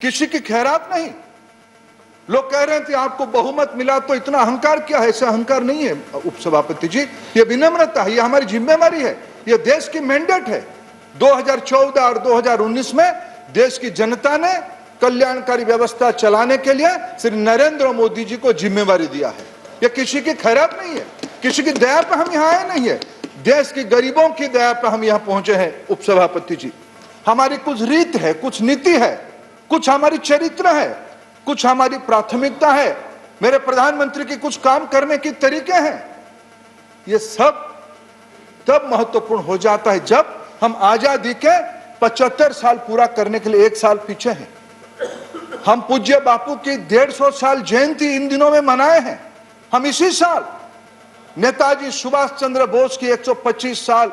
किसी की खैरात नहीं। लोग कह रहे थे आपको बहुमत मिला तो इतना अहंकार क्या है? ऐसा अहंकार नहीं है उपसभापति जी, ये विनम्रता है, ये हमारी जिम्मेवारी है, ये देश की मैंडेट है। 2014 और 2019 में देश की जनता ने कल्याणकारी व्यवस्था चलाने के लिए श्री नरेंद्र मोदी जी को जिम्मेवारी दिया है। ये किसी की खैरात नहीं है, किसी की दया पर हम यहाँ आए नहीं है, देश के गरीबों की दया पर हम यहाँ पहुंचे हैं। उपसभापति जी, हमारी कुछ रीत है, कुछ नीति है, कुछ हमारी चरित्र है, कुछ हमारी प्राथमिकता है, मेरे प्रधानमंत्री की कुछ काम करने के तरीके हैं। ये सब तब महत्वपूर्ण हो जाता है जब हम आजादी के 75 साल पूरा करने के लिए 1 साल पीछे हैं। हम पूज्य बापू की 150 साल जयंती इन दिनों में मनाए हैं। हम इसी साल नेताजी सुभाष चंद्र बोस की 125 साल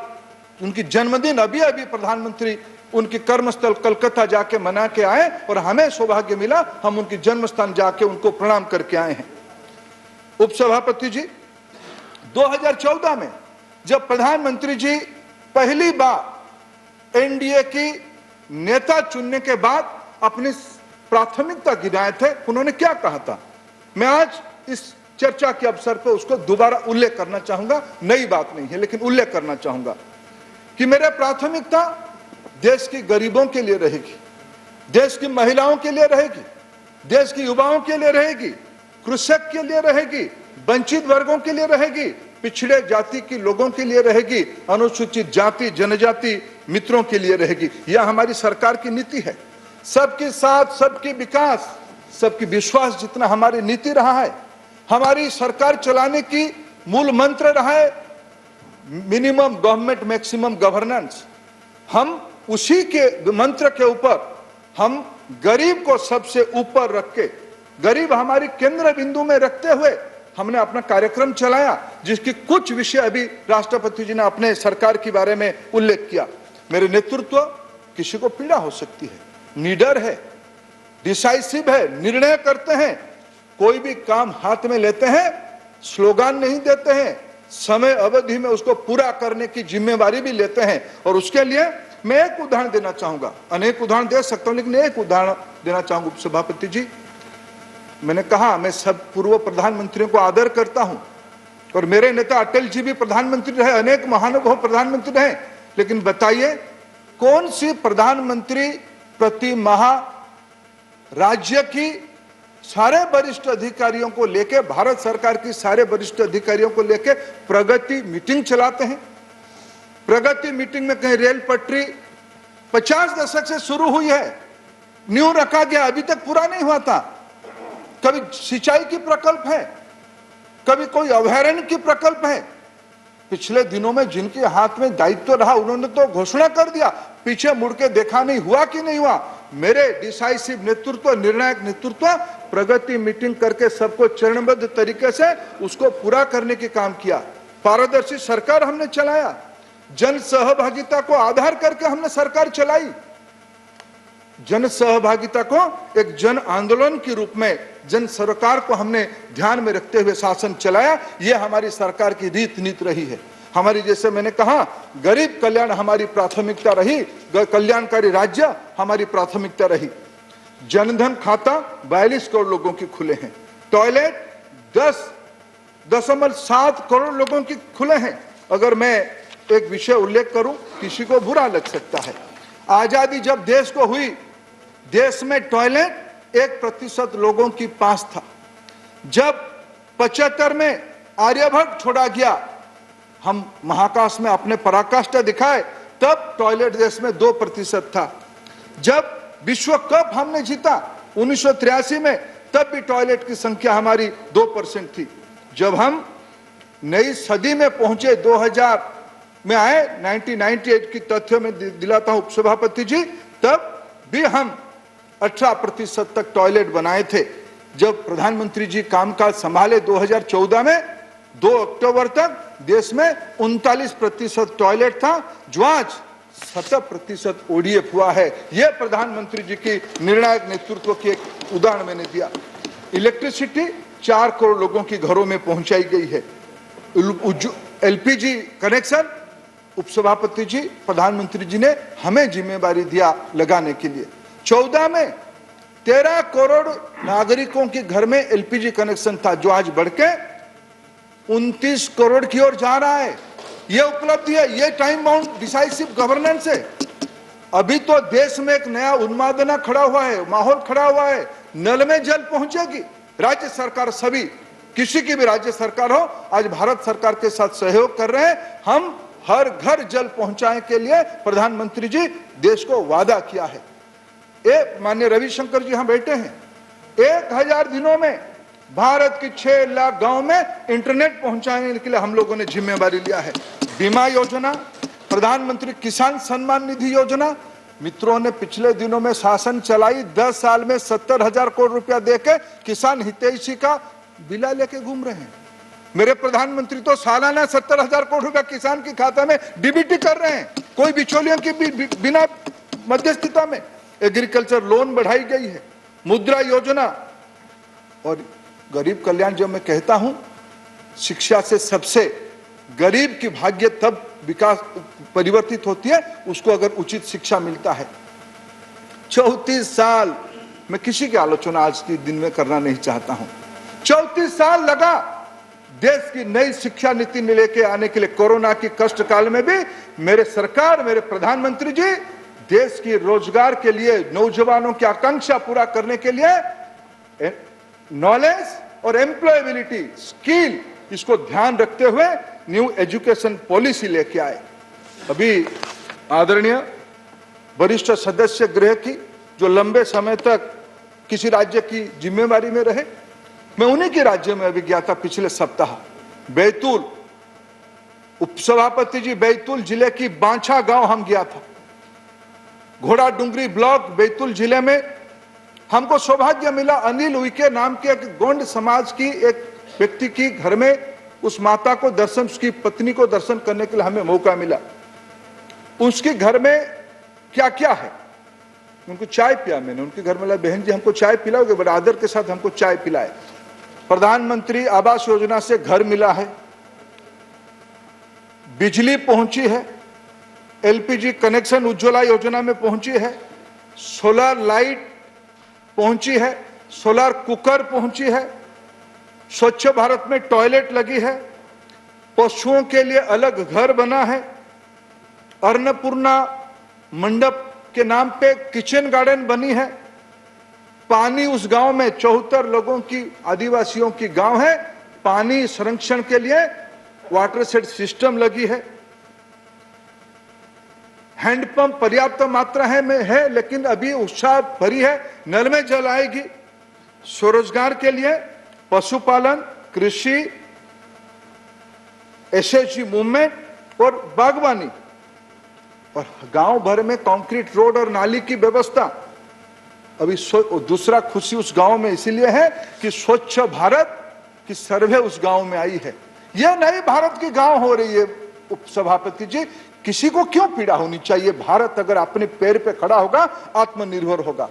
उनकी जन्मदिन अभी प्रधानमंत्री उनकी कर्मस्थल कलकत्ता जाके मना के आए और हमें सौभाग्य मिला हम उनकी जन्म स्थान जाके उनको प्रणाम करके आए हैं। उपसभापति जी, 2014 में जब प्रधानमंत्री जी पहली बार एनडीए की नेता चुनने के बाद अपनी प्राथमिकता गिनाए थे, उन्होंने क्या कहा था? मैं आज इस चर्चा के अवसर पर उसको दोबारा उल्लेख करना चाहूंगा। नई बात नहीं है लेकिन उल्लेख करना चाहूंगा कि मेरे प्राथमिकता देश की गरीबों के लिए रहेगी, देश की महिलाओं के लिए रहेगी, देश की युवाओं के लिए रहेगी, कृषक के लिए रहेगी, वंचित वर्गों के लिए रहेगी, पिछड़े जाति के लोगों के लिए रहेगी, अनुसूचित जाति जनजाति मित्रों के लिए रहेगी। यह हमारी सरकार की नीति है। सबके साथ सबके विकास, सबकी विश्वास जितना हमारी नीति रहा है, हमारी सरकार चलाने की मूल मंत्र रहा है मिनिमम गवर्नमेंट मैक्सिमम गवर्नेंस। हम उसी के मंत्र के ऊपर हम गरीब को सबसे ऊपर रख के, गरीब हमारी केंद्र बिंदु में रखते हुए हमने अपना कार्यक्रम चलाया, जिसकी कुछ विषय अभी राष्ट्रपति जी ने अपने सरकार के बारे में उल्लेख किया। मेरे नेतृत्व किसी को पीड़ा हो सकती है, निडर है, डिसाइसिव है, निर्णय करते हैं, कोई भी काम हाथ में लेते हैं, स्लोगान नहीं देते हैं, समय अवधि में उसको पूरा करने की जिम्मेवारी भी लेते हैं। और उसके लिए मैं एक उदाहरण देना चाहूंगा, अनेक उदाहरण दे सकता हूं लेकिन एक उदाहरण देना चाहूंगा। उपसभापति जी, मैंने कहा मैं सब पूर्व प्रधानमंत्रियों को आदर करता हूं और मेरे नेता अटल जी भी प्रधानमंत्री रहे, अनेक महानुभाव प्रधानमंत्री रहे, लेकिन बताइए कौन सी प्रधानमंत्री प्रति माह राज्य की सारे वरिष्ठ अधिकारियों को लेके, भारत सरकार की सारे वरिष्ठ अधिकारियों को लेके प्रगति मीटिंग चलाते हैं? प्रगति मीटिंग में कहीं रेल पटरी 50 दशक से शुरू हुई है, न्यू रखा गया, अभी तक पूरा नहीं हुआ था। कभी सिंचाई की प्रकल्प है, कभी कोई अभयारण्य की प्रकल्प है। पिछले दिनों में जिनके हाथ में दायित्व रहा उन्होंने तो घोषणा कर दिया, पीछे मुड़ के देखा नहीं, हुआ कि नहीं हुआ। मेरे डिसाइसिव नेतृत्व, निर्णायक नेतृत्व, प्रगति मीटिंग करके सबको चरणबद्ध तरीके से उसको पूरा करने के काम किया। पारदर्शी सरकार हमने चलाया, जन सहभागिता को आधार करके हमने सरकार चलाई, जन सहभागिता को एक जन आंदोलन के रूप में जन सरकार को हमने ध्यान में रखते हुए शासन चलाया। यह हमारी सरकार की रीत नीति रही है। हमारी, जैसे मैंने कहा, गरीब कल्याण हमारी प्राथमिकता रही, कल्याणकारी राज्य हमारी प्राथमिकता रही। जनधन खाता 42 करोड़ लोगों के खुले हैं, टॉयलेट 10.7 करोड़ लोगों के खुले हैं। अगर मैं एक विषय उल्लेख करूं, किसी को बुरा लग सकता है, आजादी जब देश को हुई, देश में टॉयलेट 1% लोगों के पास था। जब 75 में आर्यभट्ट छोड़ा गया, हम महाकाश में अपने पराकाष्ठा दिखाए, तब टॉयलेट देश में 2% था। जब विश्व कप हमने जीता 1983 में, तब भी टॉयलेट की संख्या हमारी 2% थी। जब हम नई सदी में पहुंचे, 2000 में आए, 1998 की तथ्यों में दिलाता हूं उपसभापति जी, तब भी हम 18% तक टॉयलेट बनाए थे। जब प्रधानमंत्री जी कामकाज संभाले 2014 में, 2 अक्टूबर तक देश में 39% टॉयलेट था, जो आज 70% ओडीएफ हुआ है। यह प्रधानमंत्री जी की निर्णायक नेतृत्व की एक उदाहरण मैंने दिया। इलेक्ट्रिसिटी 4 करोड़ लोगों के घरों में पहुंचाई गई है। एलपीजी कनेक्शन उपसभापति जी, प्रधानमंत्री जी ने हमें जिम्मेवारी दिया लगाने के लिए। 14 में 13 करोड़ नागरिकों के घर में एलपीजी कनेक्शन था, जो आज बढ़ के 29 करोड़ की ओर जा रहा है। ये उपलब्धि है, ये टाइम बाउंड डिसाइसिव गवर्नेंस है। अभी तो देश में एक नया उन्मादना खड़ा हुआ है, माहौल खड़ा हुआ है। नल में जल पहुंचेगी। राज्य सरकार, सभी, किसी की भी राज्य सरकार हो, आज भारत सरकार के साथ सहयोग कर रहे हैं। हम हर घर जल पहुंचाने के लिए प्रधानमंत्री जी देश को वादा किया है। माननीय रविशंकर जी यहां बैठे हैं, 1000 दिनों में भारत की 6 लाख गांव में इंटरनेट पहुंचाने के लिए हम लोगों ने जिम्मेवारी लिया है। बीमा योजना, प्रधानमंत्री किसान सम्मान निधि योजना, मित्रों ने पिछले दिनों में शासन चलाई, 10 साल में 70,000 करोड़ रुपया देके किसान हितैषी का बिला लेके घूम रहे हैं। मेरे प्रधानमंत्री तो सालाना 70,000 करोड़ रुपया किसान के खाते में डीबीटी कर रहे हैं, कोई बिचौलियों की बिना मध्यस्थता में। एग्रीकल्चर लोन बढ़ाई गई है, मुद्रा योजना और गरीब कल्याण। जब मैं कहता हूं शिक्षा से सबसे गरीब की भाग्य तब विकास परिवर्तित होती है, उसको अगर उचित शिक्षा मिलता है। 34 साल, मैं किसी की आलोचना आज के दिन में करना नहीं चाहता हूं। 34 साल लगा देश की नई शिक्षा नीति लेके आने के लिए। कोरोना की कष्ट काल में भी मेरे सरकार, मेरे प्रधानमंत्री जी देश की रोजगार के लिए, नौजवानों की आकांक्षा पूरा करने के लिए नॉलेज और एम्प्लॉयबिलिटी, स्किल, इसको ध्यान रखते हुए न्यू एजुकेशन पॉलिसी लेके आए। अभी आदरणीय वरिष्ठ सदस्य गृह की, जो लंबे समय तक किसी राज्य की जिम्मेवारी में रहे, मैं उन्हीं के राज्य में अभी गया था पिछले सप्ताह। बैतूल, उपसभापति जी, बैतूल जिले की बांछा गांव हम गया था। घोड़ा डुंगरी ब्लॉक बैतूल जिले में हमको सौभाग्य मिला, अनिल उइके नाम के एक गोंड समाज की एक व्यक्ति की घर में उस माता को दर्शन, उसकी पत्नी को दर्शन करने के लिए हमें मौका मिला। उसके घर में क्या क्या है, उनको चाय पिया मैंने। उनके घर में, बहन जी हमको चाय पिलाओगे? बड़े आदर के साथ हमको चाय पिलाए। प्रधानमंत्री आवास योजना से घर मिला है, बिजली पहुंची है, एलपीजी कनेक्शन उज्ज्वला योजना में पहुंची है, सोलर लाइट पहुंची है, सोलर कुकर पहुंची है, स्वच्छ भारत में टॉयलेट लगी है, पशुओं के लिए अलग घर बना है, अन्नपूर्णा मंडप के नाम पे किचन गार्डन बनी है, पानी उस गांव में 74 लोगों की, आदिवासियों की गांव है, पानी संरक्षण के लिए वाटर सेट सिस्टम लगी है, हैंडपंप पर्याप्त मात्रा में है, लेकिन अभी उत्साह भरी है, नल में जल आएगी। स्वरोजगार के लिए पशुपालन, कृषि, एसएचजी मूवमेंट और बागवानी, और गांव भर में कंक्रीट रोड और नाली की व्यवस्था। अभी दूसरा खुशी उस गांव में इसीलिए है कि स्वच्छ भारत की सर्वे उस गांव में आई है। यह नई भारत की गांव हो रही है। उपसभापति जी, किसी को क्यों पीड़ा होनी चाहिए? भारत अगर अपने पैर पे खड़ा होगा, आत्मनिर्भर होगा।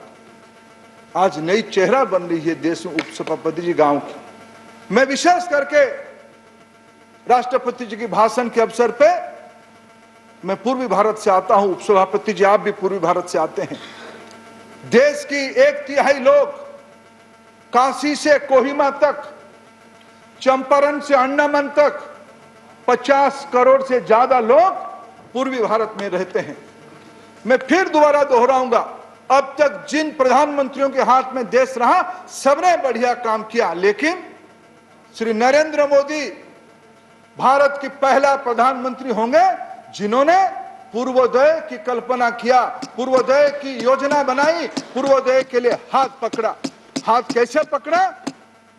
आज नई चेहरा बन रही है देश में उपसभापति जी गांव की। मैं विशेष करके राष्ट्रपति जी के भाषण के अवसर पे, मैं पूर्वी भारत से आता हूं, उपसभापति जी आप भी पूर्वी भारत से आते हैं। देश की 1/3 लोग, काशी से कोहिमा तक, चंपारण से अंडमान तक 50 करोड़ से ज्यादा लोग पूर्वी भारत में रहते हैं। मैं फिर दोबारा दोहराऊंगा, अब तक जिन प्रधानमंत्रियों के हाथ में देश रहा, सबने बढ़िया काम किया, लेकिन श्री नरेंद्र मोदी भारत के पहला प्रधानमंत्री होंगे जिन्होंने पूर्वोदय की कल्पना किया, पूर्वोदय की योजना बनाई, पूर्वोदय के लिए हाथ पकड़ा। हाथ कैसे पकड़ा?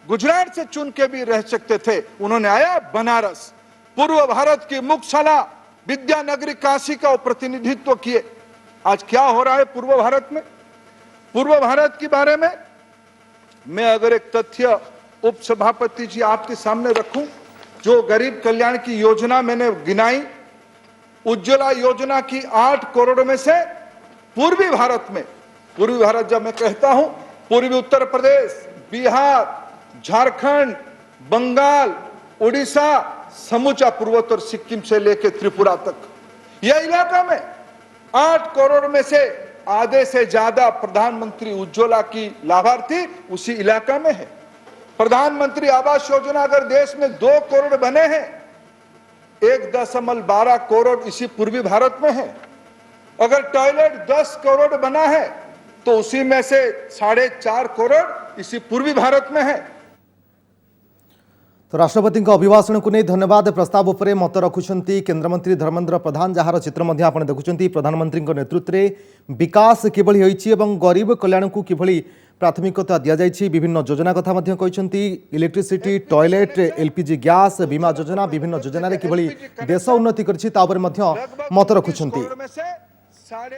गुजरात से चुन के भी रह सकते थे, उन्होंने आया बनारस, पूर्व भारत की मुख्यशाला विद्यानगरी काशी का प्रतिनिधित्व किए। आज क्या हो रहा है पूर्व भारत में? पूर्व भारत के बारे में मैं अगर एक तथ्य उपसभापति जी आपके सामने रखूं, जो गरीब कल्याण की योजना मैंने गिनाई, उज्ज्वला योजना की 8 करोड़ में से पूर्वी भारत में, पूर्वी भारत जब मैं कहता हूं, पूर्वी उत्तर प्रदेश, बिहार, झारखंड, बंगाल, उड़ीसा, समूचा पूर्वोत्तर सिक्किम से लेकर त्रिपुरा तक, यह इलाका में 8 करोड़ में से आधे से ज्यादा प्रधानमंत्री उज्ज्वला की लाभार्थी उसी इलाका में है। प्रधानमंत्री आवास योजना अगर देश में 2 करोड़ बने हैं, 1.12 करोड़ इसी पूर्वी भारत में है। अगर टॉयलेट 10 करोड़ बना है तो उसी में से 4.5 करोड़ इसी पूर्वी भारत में है। तो राष्ट्रपति अभिभाषण को नहीं धन्यवाद प्रस्ताव उपरे मत रखुंट केन्द्रमंत्री धर्मेन्द्र प्रधान, जार चित्र आप देखुं प्रधानमंत्री नेतृत्व में विकास किभली होइछि एवं गरीब कल्याण को किभली प्राथमिकता दि जाइछि। विभिन्न योजना कथा कहते इलेक्ट्रिसिटी, टॉयलेट, एलपीजी गैस, बीमा योजना, विभिन्न योजन किभली देश उन्नति करिछि ता उपरे मत रखुंट।